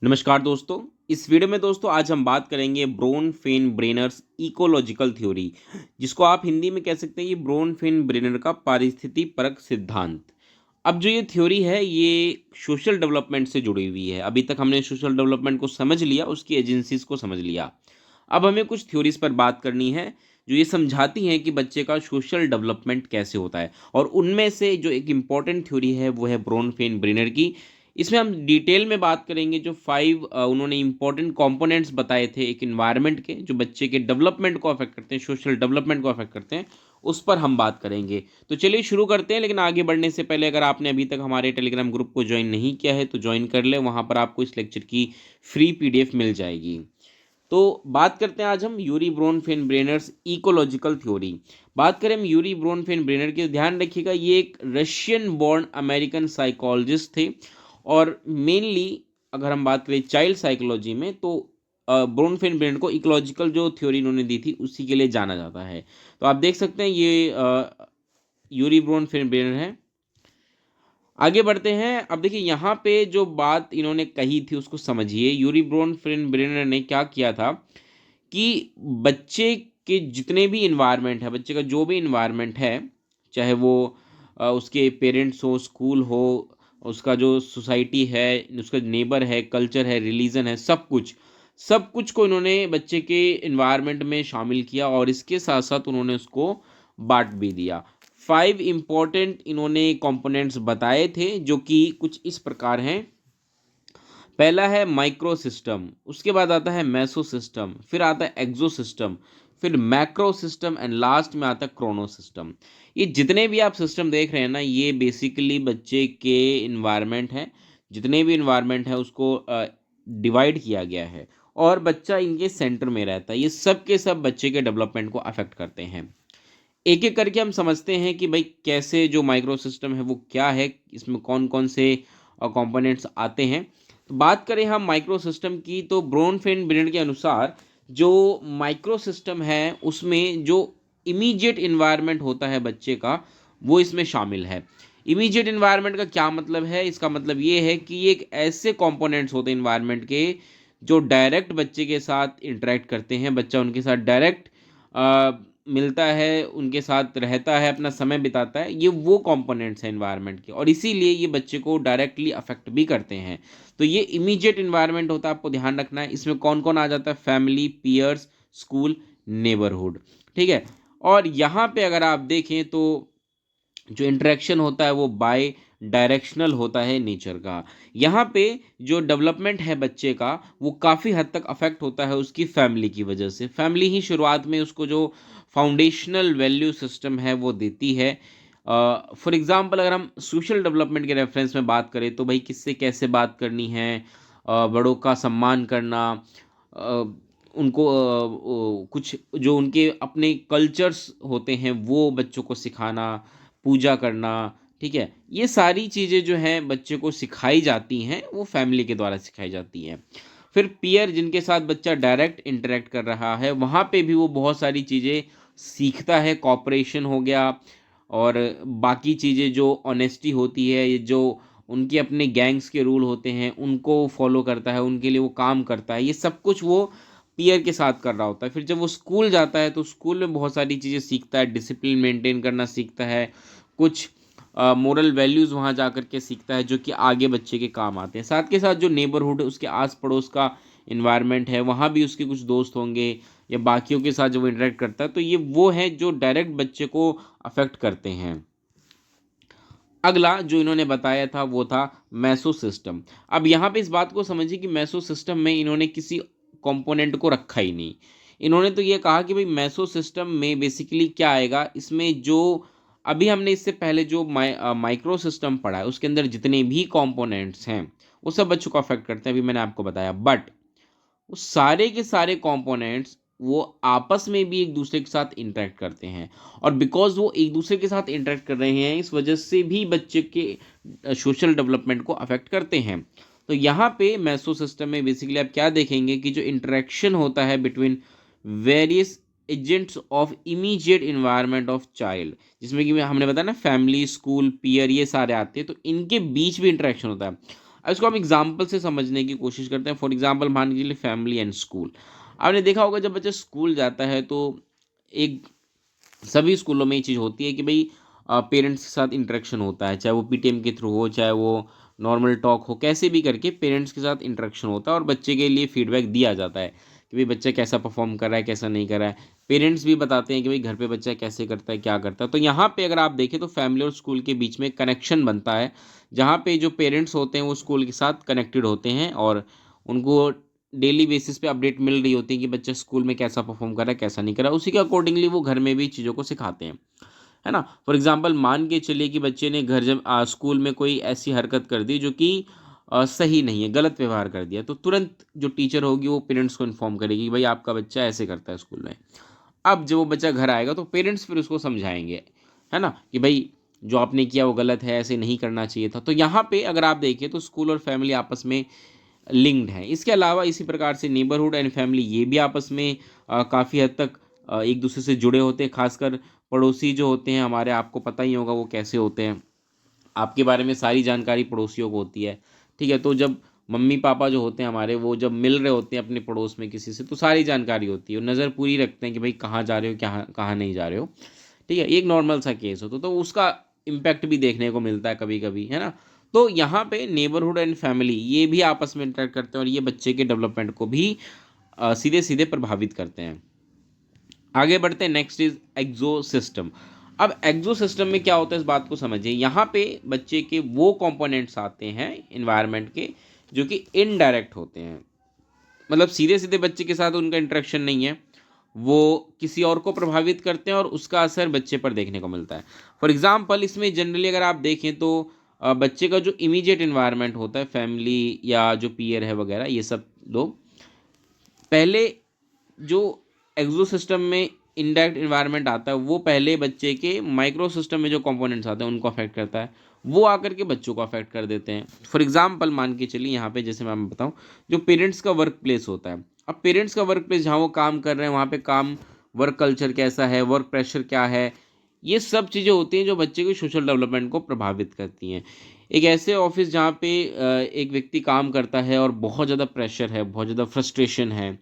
नमस्कार दोस्तों। इस वीडियो में दोस्तों आज हम बात करेंगे ब्रोन फेन ब्रेनर्स इकोलॉजिकल थ्योरी, जिसको आप हिंदी में कह सकते हैं ये ब्रोन फेन ब्रेनर का पारिस्थिति परक सिद्धांत। अब जो ये थ्योरी है ये सोशल डेवलपमेंट से जुड़ी हुई है। अभी तक हमने सोशल डेवलपमेंट को समझ लिया, उसकी एजेंसीज को समझ लिया। अब हमें कुछ थ्योरीज पर बात करनी है जो ये समझाती हैं कि बच्चे का सोशल डेवलपमेंट कैसे होता है, और उनमें से जो एक इम्पॉर्टेंट थ्योरी है वो है ब्रोन फेन ब्रेनर की। इसमें हम डिटेल में बात करेंगे। जो फाइव उन्होंने इंपॉर्टेंट कंपोनेंट्स बताए थे एक इन्वायरमेंट के, जो बच्चे के डेवलपमेंट को अफेक्ट करते हैं, सोशल डेवलपमेंट को अफेक्ट करते हैं, उस पर हम बात करेंगे। तो चलिए शुरू करते हैं। लेकिन आगे बढ़ने से पहले अगर आपने अभी तक हमारे टेलीग्राम ग्रुप को ज्वाइन नहीं किया है तो ज्वाइन कर ले, वहाँ पर आपको इस लेक्चर की फ्री पीडीएफ मिल जाएगी। तो बात करते हैं आज हम यूरी ब्रोन फेन ब्रेनर्स इकोलॉजिकल थ्योरी। बात करें हम यूरी ब्रोन फेन ब्रेनर की, तो ध्यान रखिएगा ये एक रशियन बॉर्न अमेरिकन साइकोलॉजिस्ट थे। और मेनली अगर हम बात करें चाइल्ड साइकोलॉजी में तो ब्रोन फेन ब्रेनर को इकोलॉजिकल जो थ्योरी इन्होंने दी थी उसी के लिए जाना जाता है। तो आप देख सकते हैं ये यूरी ब्रोन फेन ब्रेनर है। आगे बढ़ते हैं। अब देखिए यहाँ पे जो बात इन्होंने कही थी उसको समझिए। यूरी ब्रोन फेन ब्रेनर ने क्या किया था कि बच्चे के जितने भी इन्वायरमेंट है, बच्चे का जो भी इन्वायरमेंट है, चाहे वो उसके पेरेंट्स हो, स्कूल हो, उसका जो सोसाइटी है, उसका नेबर है, कल्चर है, रिलीजन है, सब कुछ को इन्होंने बच्चे के इन्वायरमेंट में शामिल किया और इसके साथ साथ उन्होंने उसको बांट भी दिया। फाइव इंपॉर्टेंट इन्होंने कंपोनेंट्स बताए थे जो कि कुछ इस प्रकार हैं। पहला है माइक्रो सिस्टम, उसके बाद आता है मेसो सिस्टम, फिर आता है एक्सो सिस्टम, फिर मैक्रो सिस्टम एंड लास्ट में आता है क्रोनो सिस्टम। ये जितने भी आप सिस्टम देख रहे हैं ना, ये बेसिकली बच्चे के इन्वायरमेंट है। जितने भी इन्वायरमेंट है उसको डिवाइड किया गया है और बच्चा इनके सेंटर में रहता है। ये सब के सब बच्चे के डेवलपमेंट को अफेक्ट करते हैं। एक एक करके हम समझते हैं कि भाई कैसे जो माइक्रो सिस्टम है वो क्या है, इसमें कौन कौन से कंपोनेंट्स आते हैं। तो बात करें हम माइक्रो सिस्टम की, तो ब्रोन फेन ब्रेनर के अनुसार जो माइक्रो सिस्टम है उसमें जो इमीडिएट इन्वायरमेंट होता है बच्चे का वो इसमें शामिल है। इमीडिएट इन्वायरमेंट का क्या मतलब है? इसका मतलब ये है कि ये एक ऐसे कंपोनेंट्स होते हैं इन्वायरमेंट के जो डायरेक्ट बच्चे के साथ इंटरेक्ट करते हैं, बच्चा उनके साथ डायरेक्ट मिलता है, उनके साथ रहता है, अपना समय बिताता है। ये वो कंपोनेंट्स हैं इन्वायरमेंट के और इसीलिए ये बच्चे को डायरेक्टली अफेक्ट भी करते हैं। तो ये इमीडिएट इन्वायरमेंट होता है, आपको ध्यान रखना है। इसमें कौन कौन आ जाता है? Family, peers, school, neighbourhood. ठीक है। और यहाँ पे अगर आप देखें तो जो इंटरेक्शन होता है वो बाय डायरेक्शनल होता है नेचर का। यहाँ पे जो डेवलपमेंट है बच्चे का वो काफ़ी हद तक अफेक्ट होता है उसकी फैमिली की वजह से। फैमिली ही शुरुआत में उसको जो फाउंडेशनल वैल्यू सिस्टम है वो देती है। फॉर एग्जांपल अगर हम सोशल डेवलपमेंट के रेफरेंस में बात करें तो भाई किससे कैसे बात करनी है, बड़ों का सम्मान करना, अ, उनको कुछ जो उनके अपने कल्चर्स होते हैं वो बच्चों को सिखाना, पूजा करना। ठीक है, ये सारी चीज़ें जो हैं बच्चे को सिखाई जाती हैं, वो फैमिली के द्वारा सिखाई जाती हैं। फिर पीयर जिनके साथ बच्चा डायरेक्ट इंटरेक्ट कर रहा है वहाँ पे भी वो बहुत सारी चीज़ें सीखता है। कॉपरेशन हो गया और बाकी चीज़ें जो ऑनेस्टी होती है, ये जो उनके अपने गैंग्स के रूल होते हैं उनको फॉलो करता है, उनके लिए वो काम करता है। ये सब कुछ वो पीयर के साथ कर रहा होता है। फिर जब वो स्कूल जाता है तो स्कूल में बहुत सारी चीज़ें सीखता है, डिसिप्लिन मेंटेन करना सीखता है, कुछ मोरल वैल्यूज़ वहाँ जा कर के सीखता है जो कि आगे बच्चे के काम आते हैं। साथ के साथ जो नेबरहुड है उसके आस पड़ोस का इन्वायरमेंट है, वहाँ भी उसके कुछ दोस्त होंगे या बाकियों के साथ जब वो इंटरेक्ट करता है तो ये वो है जो डायरेक्ट बच्चे को अफेक्ट करते हैं। अगला जो इन्होंने बताया था वो था मैसो सिस्टम। अब यहाँ पे इस बात को समझिए कि मैसो सिस्टम में इन्होंने किसी कंपोनेंट को रखा ही नहीं। इन्होंने तो ये कहा कि भाई मैसो सिस्टम में बेसिकली क्या आएगा, इसमें जो अभी हमने इससे पहले जो माइक्रो सिस्टम पढ़ा है उसके अंदर जितने भी कंपोनेंट्स हैं वो सब बच्चों को अफेक्ट करते हैं, अभी मैंने आपको बताया। बट वो सारे के सारे कंपोनेंट्स वो आपस में भी एक दूसरे के साथ इंटरेक्ट करते हैं और बिकॉज वो एक दूसरे के साथ इंटरेक्ट कर रहे हैं इस वजह से भी बच्चे के सोशल डेवलपमेंट को अफेक्ट करते हैं। तो यहाँ पे मैसो सिस्टम में बेसिकली आप क्या देखेंगे कि जो इंटरेक्शन होता है between various agents of immediate environment of child, जिसमें कि हमने बताया ना फैमिली, स्कूल, पीयर, ये सारे आते हैं, तो इनके बीच भी इंटरेक्शन होता है। अब इसको हम एग्जाम्पल से समझने की कोशिश करते हैं। फॉर एग्जाम्पल मान के चलिए फैमिली एंड स्कूल। आपने देखा होगा जब बच्चा स्कूल जाता है तो एक सभी स्कूलों में ये चीज़ होती है कि भाई पेरेंट्स के साथ इंटरेक्शन होता है, चाहे वो पीटीएम के थ्रू हो, चाहे वो नॉर्मल टॉक हो, कैसे भी करके पेरेंट्स के साथ इंटरेक्शन होता है और बच्चे के लिए फीडबैक दिया जाता है कि भाई बच्चा कैसा परफॉर्म कर रहा है, कैसा नहीं कर रहा है। पेरेंट्स भी बताते हैं कि भाई घर पे बच्चा कैसे करता है, क्या करता है। तो यहाँ पे अगर आप देखें तो फैमिली और स्कूल के बीच में कनेक्शन बनता है, जहाँ पे जो पेरेंट्स होते हैं वो स्कूल के साथ कनेक्टेड होते हैं और उनको डेली बेसिस पे अपडेट मिल रही होती है कि बच्चा स्कूल में कैसा परफॉर्म कर रहा है, कैसा नहीं कर रहा है। उसी के अकॉर्डिंगली वो घर में भी चीज़ों को सिखाते हैं, है ना। फॉर एग्जांपल मान के चलिए कि बच्चे ने घर जब स्कूल में कोई ऐसी हरकत कर दी जो कि सही नहीं है, गलत व्यवहार कर दिया, तो तुरंत जो टीचर होगी वो पेरेंट्स को इन्फॉर्म करेगी कि भाई आपका बच्चा ऐसे करता है स्कूल में। अब जब वो बच्चा घर आएगा तो पेरेंट्स फिर उसको समझाएंगे, है ना, कि भाई जो आपने किया वो गलत है, ऐसे नहीं करना चाहिए था। तो यहाँ पे अगर आप देखें तो स्कूल और फैमिली आपस में लिंक्ड हैं। इसके अलावा इसी प्रकार से नेबरहुड एंड फैमिली ये भी आपस में काफ़ी हद तक एक दूसरे से जुड़े होते हैं। खासकर पड़ोसी जो होते हैं हमारे, आपको पता ही होगा वो कैसे होते हैं। आपके बारे में सारी जानकारी पड़ोसियों को होती है, ठीक है। तो जब मम्मी पापा जो होते हैं हमारे, वो जब मिल रहे होते हैं अपने पड़ोस में किसी से, तो सारी जानकारी होती है और नज़र पूरी रखते हैं कि भाई कहाँ जा रहे हो, क्या कहाँ नहीं जा रहे हो, ठीक है। एक नॉर्मल सा केस हो तो उसका इम्पैक्ट भी देखने को मिलता है कभी कभी, है ना। तो यहाँ पे नेबरहुड एंड फैमिली ये भी आपस में इंटरेक्ट करते हैं और ये बच्चे के डेवलपमेंट को भी सीधे सीधे प्रभावित करते हैं। आगे बढ़ते हैं, नेक्स्ट इज एक्सो सिस्टम। अब एक्सो सिस्टम में क्या होता है इस बात को समझिए। यहाँ पे बच्चे के वो कंपोनेंट्स आते हैं इन्वायरमेंट के जो कि इनडायरेक्ट होते हैं, मतलब सीधे सीधे बच्चे के साथ उनका इंटरेक्शन नहीं है, वो किसी और को प्रभावित करते हैं और उसका असर बच्चे पर देखने को मिलता है। फॉर एग्जाम्पल इसमें जनरली अगर आप देखें तो बच्चे का जो इमीडिएट इन्वायरमेंट होता है, फैमिली या जो पीयर है वगैरह, ये सब लोग पहले जो एक्सो सिस्टम में इनडायरेक्ट इन्वायरमेंट आता है वो पहले बच्चे के माइक्रो सिस्टम में जो कंपोनेंट्स आते हैं उनको अफेक्ट करता है, वो आकर के बच्चों को अफेक्ट कर देते हैं। फॉर एग्जांपल मान के चलिए यहाँ पे जैसे मैं बताऊँ, जो पेरेंट्स का वर्क प्लेस होता है। अब पेरेंट्स का वर्क प्लेस जहाँ वो काम कर रहे हैं वहाँ पे काम वर्क कल्चर कैसा है, वर्क प्रेशर क्या है, ये सब चीज़ें होती हैं जो बच्चे के सोशल डेवलपमेंट को प्रभावित करती हैं। एक ऐसे ऑफिस जहाँ पे एक व्यक्ति काम करता है और बहुत ज़्यादा प्रेशर है, बहुत ज़्यादा फ्रस्ट्रेशन है,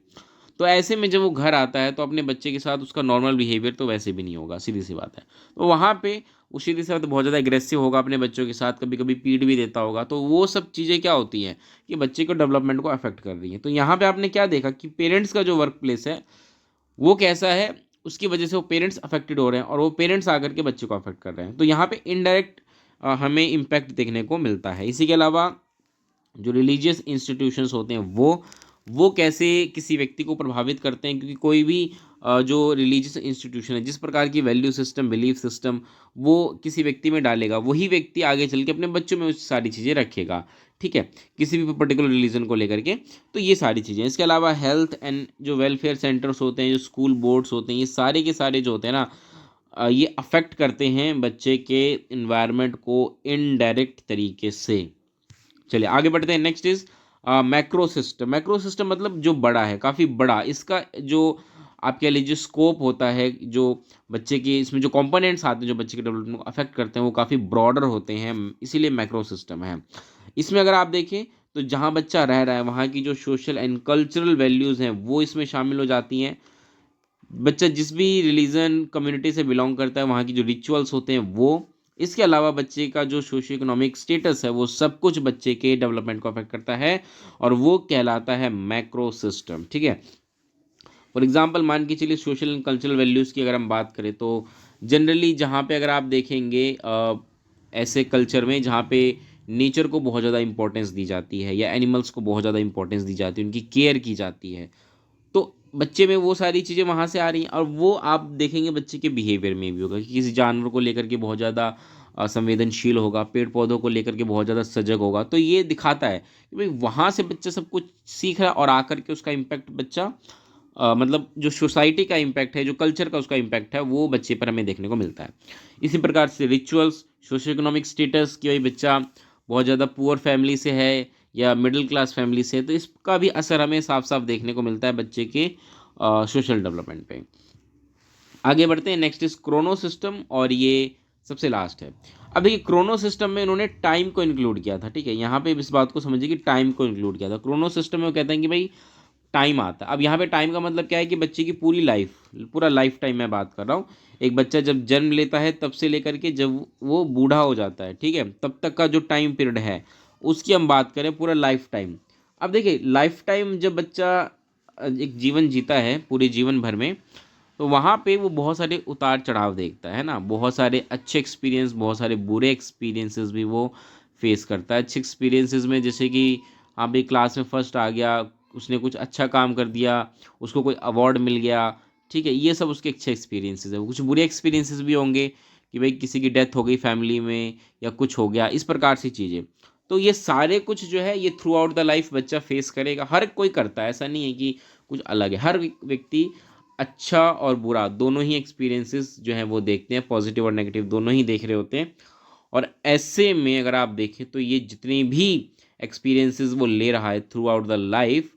तो ऐसे में जब वो घर आता है तो अपने बच्चे के साथ उसका नॉर्मल बिहेवियर तो वैसे भी नहीं होगा, सीधी सी बात है। तो वहाँ पे वो सीधी सी बात है, बहुत ज़्यादा एग्रेसिव होगा अपने बच्चों के साथ, कभी कभी पीट भी देता होगा। तो वो सब चीज़ें क्या होती हैं कि बच्चे को डेवलपमेंट को अफेक्ट कर रही हैं। तो यहाँ पे आपने क्या देखा कि पेरेंट्स का जो वर्क प्लेस है वो कैसा है, उसकी वजह से वो पेरेंट्स अफेक्टेड हो रहे हैं और वो पेरेंट्स आकर के बच्चे को अफेक्ट कर रहे हैं। तो यहाँ पे इनडायरेक्ट हमें इम्पैक्ट देखने को मिलता है। इसी के अलावा जो रिलीजियस इंस्टीट्यूशंस होते हैं वो कैसे किसी व्यक्ति को प्रभावित करते हैं, क्योंकि कोई भी जो रिलीजियस इंस्टीट्यूशन है, जिस प्रकार की वैल्यू सिस्टम, बिलीफ सिस्टम वो किसी व्यक्ति में डालेगा, वही व्यक्ति आगे चल के अपने बच्चों में उस सारी चीज़ें रखेगा, ठीक है, किसी भी पर्टिकुलर रिलीजन को लेकर के। तो ये सारी चीज़ें, इसके अलावा हेल्थ एंड जो वेलफेयर सेंटर्स होते हैं, जो स्कूल बोर्ड्स होते हैं, ये सारे के सारे जो होते हैं ना, ये अफेक्ट करते हैं बच्चे के इन्वायरमेंट को इनडायरेक्ट तरीके से। चलिए आगे बढ़ते हैं, next is macro system. Macro system मतलब जो बड़ा है, काफ़ी बड़ा, इसका जो आप कह लीजिए स्कोप होता है, जो बच्चे की इसमें जो कंपोनेंट्स आते हैं जो बच्चे के डेवलपमेंट को अफेक्ट करते हैं वो काफ़ी ब्रॉडर होते हैं, इसीलिए मैक्रो सिस्टम है। इसमें अगर आप देखें तो जहाँ बच्चा रह रहा है वहाँ की जो सोशल एंड कल्चरल वैल्यूज़ हैं वो इसमें शामिल हो जाती हैं। बच्चा जिस भी रिलीजन कम्युनिटी से बिलोंग करता है वहाँ की जो रिचुअल्स होते हैं वो, इसके अलावा बच्चे का जो सोशियो इकोनॉमिक स्टेटस है, वो सब कुछ बच्चे के डेवलपमेंट को अफेक्ट करता है और वो कहलाता है मैक्रो सिस्टम, ठीक है। फॉर एग्जांपल मान के चलिए सोशल एंड कल्चरल वैल्यूज़ की अगर हम बात करें तो जनरली जहाँ पे अगर आप देखेंगे ऐसे कल्चर में जहाँ पे नेचर को बहुत ज़्यादा इंपॉर्टेंस दी जाती है या एनिमल्स को बहुत ज़्यादा इंपॉर्टेंस दी जाती है, उनकी केयर की जाती है, तो बच्चे में वो सारी चीज़ें वहाँ से आ रही हैं और वो आप देखेंगे बच्चे के बिहेवियर में भी होगा कि किसी जानवर को लेकर के बहुत ज़्यादा संवेदनशील होगा, पेड़ पौधों को लेकर के बहुत ज़्यादा सजग होगा। तो ये दिखाता है कि भाई वहाँ से बच्चा सब कुछ सीख रहा है और आकर के उसका इम्पैक्ट बच्चा मतलब जो सोसाइटी का इम्पैक्ट है, जो कल्चर का उसका इम्पैक्ट है, वो बच्चे पर हमें देखने को मिलता है। इसी प्रकार से रिचुअल्स, सोशियो इकोनॉमिक स्टेटस कि भाई बच्चा बहुत ज़्यादा पुअर फैमिली से है या मिडिल क्लास फैमिली से है, तो इसका भी असर हमें साफ साफ देखने को मिलता है बच्चे के सोशल डेवलपमेंट पे। आगे बढ़ते हैं, नेक्स्ट इज क्रोनो सिस्टम और ये सबसे लास्ट है। अब देखिए क्रोनो सिस्टम में इन्होंने टाइम को इंक्लूड किया था, ठीक है, यहाँ पे इस बात को समझिए कि टाइम को इंक्लूड किया था। क्रोनो सिस्टम में वो कहते हैं कि भाई टाइम आता है। अब यहाँ पे टाइम का मतलब क्या है कि बच्चे की पूरी लाइफ, पूरा लाइफ टाइम मैं बात कर रहा हूँ। एक बच्चा जब जन्म लेता है तब से लेकर के जब वो बूढ़ा हो जाता है, ठीक है, तब तक का जो टाइम पीरियड है उसकी हम बात करें, पूरा लाइफ टाइम। अब देखिए लाइफ टाइम जब बच्चा एक जीवन जीता है पूरे जीवन भर में, तो वहाँ पे वो बहुत सारे उतार चढ़ाव देखता है ना, बहुत सारे अच्छे एक्सपीरियंस, बहुत सारे बुरे एक्सपीरियंसेस भी वो फेस करता है। अच्छे एक्सपीरियंसेस में जैसे कि हाँ भाई क्लास में फर्स्ट आ गया, उसने कुछ अच्छा काम कर दिया, उसको कोई अवार्ड मिल गया, ठीक है, ये सब उसके अच्छे एक्सपीरियंसेस है। कुछ बुरे एक्सपीरियंसेस भी होंगे कि भाई किसी की डेथ हो गई फैमिली में या कुछ हो गया, इस प्रकार से चीज़ें। तो ये सारे कुछ जो है ये थ्रू आउट द लाइफ बच्चा फेस करेगा, हर कोई करता है, ऐसा नहीं है कि कुछ अलग है। हर व्यक्ति अच्छा और बुरा दोनों ही एक्सपीरियंसेस जो हैं वो देखते हैं, पॉजिटिव और नेगेटिव दोनों ही देख रहे होते हैं। और ऐसे में अगर आप देखें तो ये जितने भी एक्सपीरियंसेस वो ले रहा है थ्रू आउट द लाइफ,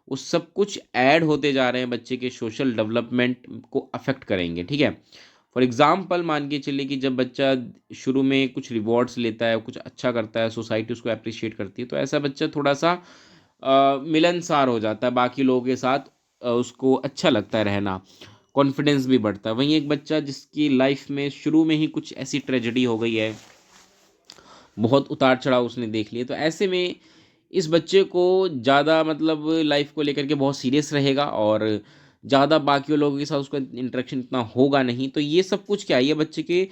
वो सब कुछ ऐड होते जा रहे हैं, बच्चे के सोशल डेवलपमेंट को अफेक्ट करेंगे, ठीक है। फॉर एग्जाम्पल मान के चलिए कि जब बच्चा शुरू में कुछ रिवॉर्ड्स लेता है, कुछ अच्छा करता है, सोसाइटी उसको अप्रिशिएट करती है, तो ऐसा बच्चा थोड़ा सा मिलनसार हो जाता है बाकी लोगों के साथ, उसको अच्छा लगता है रहना, कॉन्फिडेंस भी बढ़ता है। वहीं एक बच्चा जिसकी लाइफ में शुरू में ही कुछ ऐसी ट्रेजेडी हो गई है, बहुत उतार चढ़ाव उसने देख लिए, तो ऐसे में इस बच्चे को ज़्यादा मतलब लाइफ को लेकर के बहुत सीरियस रहेगा और ज़्यादा बाकी लोगों के साथ उसका इंटरेक्शन इतना होगा नहीं। तो ये सब कुछ क्या है, ये बच्चे के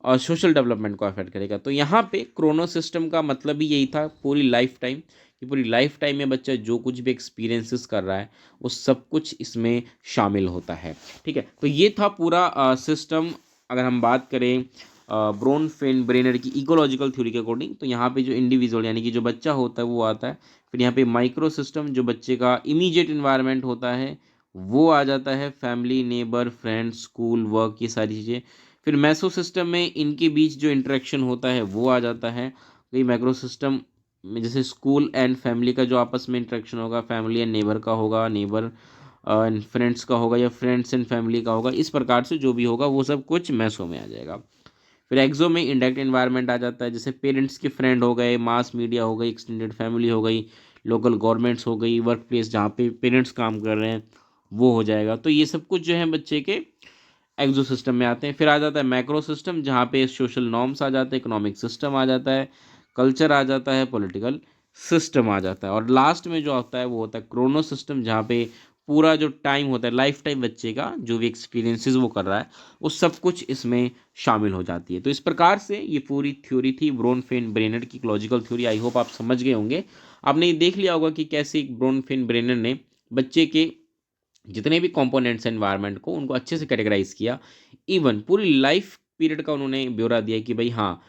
सोशल डेवलपमेंट को अफेक्ट करेगा। तो यहाँ पे क्रोनो सिस्टम का मतलब ही यही था पूरी लाइफ टाइम, कि पूरी लाइफ टाइम में बच्चा जो कुछ भी एक्सपीरियंसेस कर रहा है वो सब कुछ इसमें शामिल होता है, ठीक है। तो ये था पूरा सिस्टम। अगर हम बात करें ब्रोन फेन ब्रेनर की इकोलॉजिकल थ्योरी के अकॉर्डिंग, तो यहाँ पे जो इंडिविजुअल यानी कि जो बच्चा होता है वो आता है। फिर यहाँ पे माइक्रो सिस्टम जो बच्चे का इमीडिएट इन्वायरमेंट होता है वो आ जाता है, family, neighbour, friends, school, work, ये सारी चीज़ें। फिर मैसो सिस्टम में इनके बीच जो इंटरेक्शन होता है वो आ जाता है। वही मैक्रो सिस्टम में जैसे स्कूल एंड फैमिली का जो आपस में इंटरेक्शन होगा, फैमिली एंड नेबर का होगा, नेबर एंड फ्रेंड्स का होगा, या फ्रेंड्स एंड फैमिली का होगा, इस प्रकार से जो भी होगा वो सब कुछ मैसो में आ जाएगा। फिर एक्सो में इंडायरेक्ट एनवायरनमेंट आ जाता है, जैसे पेरेंट्स के फ्रेंड हो गए, मास मीडिया हो गई, एक्सटेंडेड फैमिली हो गई, लोकल गवर्नमेंट्स हो गई, वर्क प्लेस जहाँ पे पेरेंट्स काम कर रहे हैं वो हो जाएगा। तो ये सब कुछ जो है बच्चे के एक्सो सिस्टम में आते हैं। फिर आ जाता है मैक्रो सिस्टम जहाँ पे सोशल नॉर्म्स आ जाते हैं, इकोनॉमिक सिस्टम आ जाता है, कल्चर आ जाता है, पॉलिटिकल सिस्टम आ जाता है, और लास्ट में जो आता है वो होता है क्रोनो सिस्टम जहाँ पे पूरा जो टाइम होता है लाइफ टाइम बच्चे का जो भी एक्सपीरियंसेस वो कर रहा है वो सब कुछ इसमें शामिल हो जाती है। तो इस प्रकार से ये पूरी थ्योरी थी ब्रोन फेन ब्रेनर की लॉजिकल थ्योरी। आई होप आप समझ गए होंगे। आपने ये देख लिया होगा कि कैसे एक ब्रोन फेन ब्रेनर ने बच्चे के जितने भी कंपोनेंट्स एनवायरनमेंट को उनको अच्छे से कैटेगराइज किया। इवन पूरी लाइफ पीरियड का उन्होंने ब्यौरा दिया कि भाई हाँ,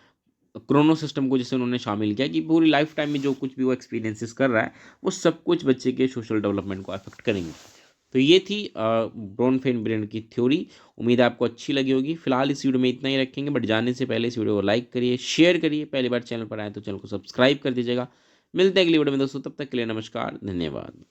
क्रोनो सिस्टम को जैसे उन्होंने शामिल किया कि पूरी लाइफ टाइम में जो कुछ भी वो एक्सपीरियंसेस कर रहा है वो सब कुछ बच्चे के सोशल डेवलपमेंट को अफेक्ट करेंगे। तो ये थी ब्रोन फेन ब्रेन की थ्योरी। उम्मीद है आपको अच्छी लगी होगी। फिलहाल इस वीडियो में इतना ही रखेंगे, बट जाने से पहले इस वीडियो को लाइक करिए, शेयर करिए, पहली बार चैनल पर आए तो चैनल को सब्सक्राइब कर दीजिएगा। मिलते हैं अगली वीडियो में दोस्तों, तब तक के लिए नमस्कार, धन्यवाद।